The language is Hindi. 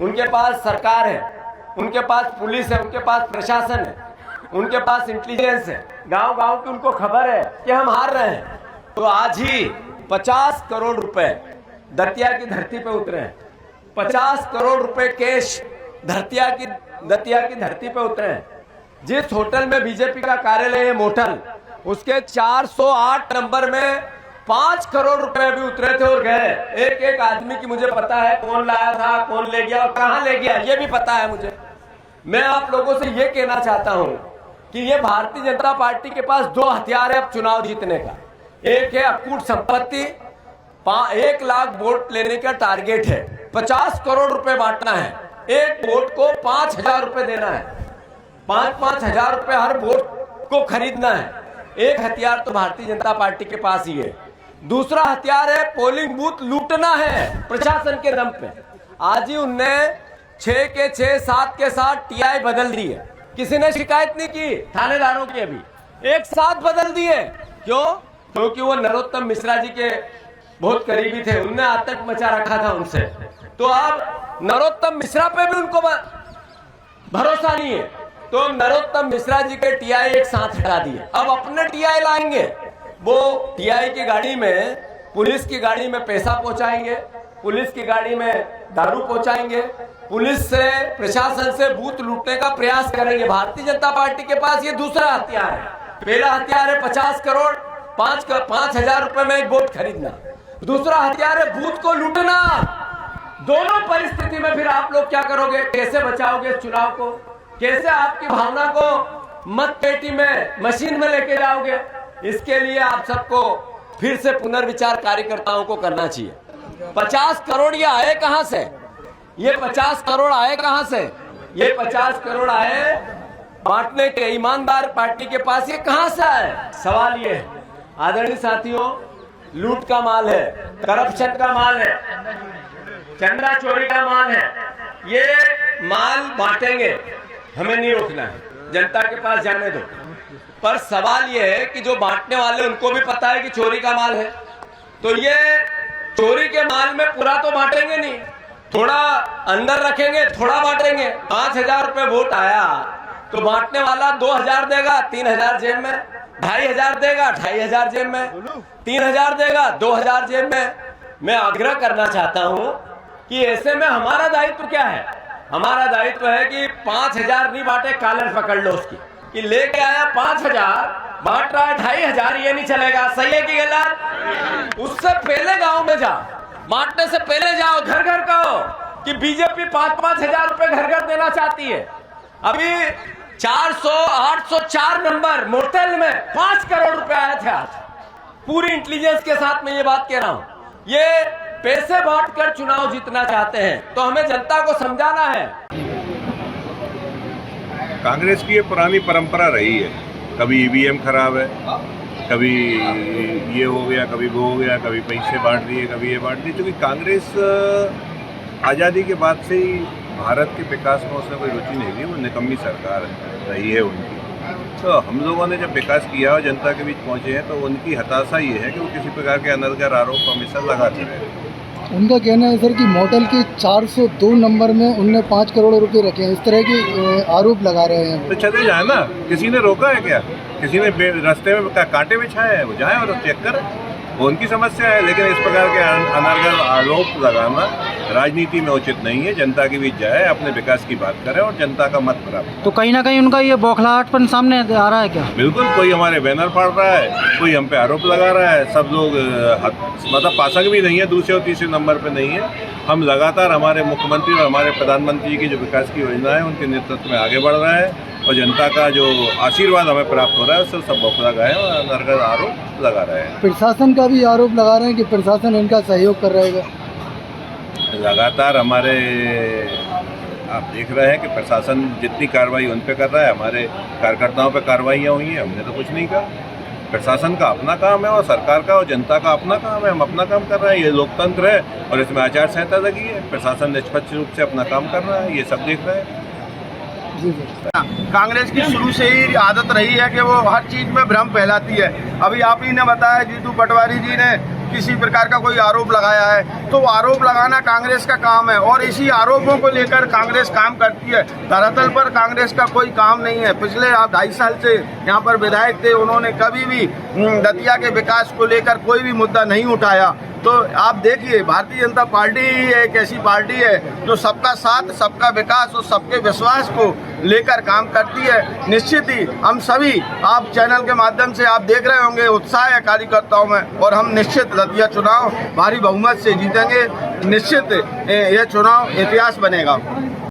उनके पास सरकार है, उनके पास पुलिस है, उनके पास प्रशासन है, उनके पास इंटेलिजेंस है, गांव गांव की उनको खबर है कि हम हार रहे हैं। तो आज ही 50 करोड़ रुपए दतिया की धरती पे उतरे हैं। 50 करोड़ रुपए कैश दतिया की धरती पे उतरे हैं। जिस होटल में बीजेपी का कार्यालय है मोटल, उसके 408 नंबर में 5 करोड़ रुपए भी उतरे थे और गए। एक एक आदमी की मुझे पता है कौन लाया था, कौन ले गया और कहां ले गया, ये भी पता है मुझे। मैं आप लोगों से ये कहना चाहता हूं कि ये भारतीय जनता पार्टी के पास 2 हथियार है अब चुनाव जीतने का। एक है अकूट संपत्ति, 1 लाख वोट लेने का टारगेट है, 50 करोड़ रुपए बांटना है, एक वोट को 5,000 रुपए देना है, 5-5 हजार रुपए हर वोट को खरीदना है। एक हथियार तो भारतीय जनता पार्टी के पास ही है। दूसरा हथियार है पोलिंग बूथ लूटना है प्रशासन के दम पे। आज ही उनने 6 के 6, 7 के 7 टीआई बदल दी है। किसी ने शिकायत नहीं की थानेदारों की, अभी एक साथ बदल दिए। क्यों? क्योंकि वो नरोत्तम मिश्रा जी के बहुत करीबी थे, उनने आतंक मचा रखा था उनसे। तो अब नरोत्तम मिश्रा पे भी उनको भरोसा नहीं है, तो नरोत्तम मिश्रा जी के टीआई एक साथ हटा दिए। अब अपने टीआई लाएंगे, वो टीआई की गाड़ी में, पुलिस की गाड़ी में पैसा पहुंचाएंगे, पुलिस की गाड़ी में दारू पहुंचाएंगे, पुलिस से प्रशासन से बूथ लूटने का प्रयास करेंगे। भारतीय जनता पार्टी के पास ये दूसरा हथियार है। पहला हथियार है 50 करोड़ 5,000 रुपए में एक वोट खरीदना, दूसरा हथियार है बूथ को लूटना। दोनों परिस्थिति में फिर आप लोग क्या करोगे? कैसे बचाओगे इस चुनाव को? कैसे आपकी भावना को मत पेटी में, मशीन में लेके जाओगे? इसके लिए आप सबको फिर से पुनर्विचार कार्यकर्ताओं को करना चाहिए। 50 करोड़ ये आए कहां से? ये 50 करोड़ आए कहां से? ये 50 करोड़ आए बांटने के ईमानदार पार्टी के पास। ये कहां से आए? सवाल ये है आदरणीय साथियों, लूट का माल है, करप्शन का माल है, चंदा चोरी का माल है। ये माल बांटेंगे, हमें नहीं रोकना है, जनता के पास जाने दो। पर सवाल यह है कि जो बांटने वाले उनको भी पता है कि चोरी का माल है, तो ये चोरी के माल में पूरा तो बांटेंगे नहीं, थोड़ा अंदर रखेंगे, थोड़ा बांटेंगे। 5,000 रुपए वोट आया तो बांटने वाला 2,000 देगा, 3,000 जेब में, 2,500 देगा, 2,500 जेब में, 3,000 देगा, 2,000 जेब में। मैं आग्रह करना चाहता हूं कि ऐसे में हमारा दायित्व क्या है? हमारा दायित्व है कि 5,000 नहीं बांटे, कॉलर पकड़ लो उसकी, कि लेके आया 5,000 बांट रहा है 2,500, ये नहीं चलेगा। सही है कि गलत? उससे पहले गांव में जाओ, बांटने से पहले जाओ, घर घर कहो कि बीजेपी 5-5 हजार रुपए घर घर देना चाहती है। अभी 804 नंबर मोटेल में 5 करोड़ रुपए आए थे आज। पूरी इंटेलिजेंस के साथ मैं ये बात कह रहा हूं। ये पैसे बांटकर चुनाव जीतना चाहते हैं, तो हमें जनता को समझाना है। कांग्रेस की ये पुरानी परंपरा रही है, कभी ईवीएम खराब है, कभी ये हो गया, कभी वो हो गया, कभी पैसे बांट दिए, कभी ये बांट दिए। क्योंकि कांग्रेस आज़ादी के बाद से ही भारत के विकास में उसने कोई रुचि नहीं ली, वो निकम्मी सरकार रही है उनकी। तो हम लोगों ने जब विकास किया और जनता के बीच पहुंचे हैं, तो उनकी हताशा ये है कि वो किसी प्रकार के अनर्गल आरोप हमेशा लगाते रहे। उनका कहना है सर कि मॉडल के 402 नंबर में उनने 5 करोड़ रुपए रखे हैं, इस तरह के आरोप लगा रहे हैं। तो चले जाए ना, किसी ने रोका है क्या? किसी ने रास्ते में कांटे बिछाए हैं? वो जाए और चेक करें, वो उनकी समस्या है। लेकिन इस प्रकार के अनर्गल आरोप लगाना राजनीति में उचित नहीं है। जनता के बीच जाए, अपने विकास की बात करे और जनता का मत प्राप्त। तो कहीं ना कहीं उनका ये बौखलाहटपन सामने आ रहा है क्या? बिल्कुल, कोई हमारे बैनर फाड़ रहा है, कोई हम पे आरोप लगा रहा है। सब लोग मतलब पासंग भी नहीं है, दूसरे और तीसरे नंबर पे नहीं है। हम लगातार हमारे मुख्यमंत्री और हमारे प्रधानमंत्री की जो विकास की योजना है उनके नेतृत्व में आगे बढ़ रहा है, और जनता का जो आशीर्वाद हमें प्राप्त हो रहा है उससे सब बौखला गए और अनर्गल आरोप लगा रहे हैं। प्रशासन का भी आरोप लगा रहे हैं कि प्रशासन इनका सहयोग कर रहेगा। लगातार हमारे आप देख रहे हैं कि प्रशासन जितनी कार्रवाई उन पे कर रहा है, हमारे कार्यकर्ताओं पे कार्रवाइयाँ हुई हैं, हमने तो कुछ नहीं कहा। प्रशासन का अपना काम है और सरकार का और जनता का अपना काम है, हम अपना काम कर रहे हैं। ये लोकतंत्र है और इसमें आचार संहिता लगी है। प्रशासन निष्पक्ष रूप से अपना काम कर रहा है, ये सब देख रहे हैं। कांग्रेस की शुरू से ही आदत रही है कि वो हर चीज में भ्रम फैलाती है। अभी आप ही ने बताया, जीतू पटवारी जी ने, किसी प्रकार का कोई आरोप लगाया है तो आरोप लगाना कांग्रेस का काम है और इसी आरोपों को लेकर कांग्रेस काम करती है। धरातल पर कांग्रेस का कोई काम नहीं है। पिछले आप 2.5 साल से यहाँ पर विधायक थे, उन्होंने कभी भी दतिया के विकास को लेकर कोई भी मुद्दा नहीं उठाया। तो आप देखिए, भारतीय जनता पार्टी ही एक ऐसी पार्टी है जो सबका साथ, सबका विकास और सबके विश्वास को लेकर काम करती है। निश्चित ही हम सभी, आप चैनल के माध्यम से आप देख रहे होंगे, उत्साह है कार्यकर्ताओं में और हम निश्चित दतिया चुनाव भारी बहुमत से जीतेंगे। निश्चित ये चुनाव इतिहास बनेगा।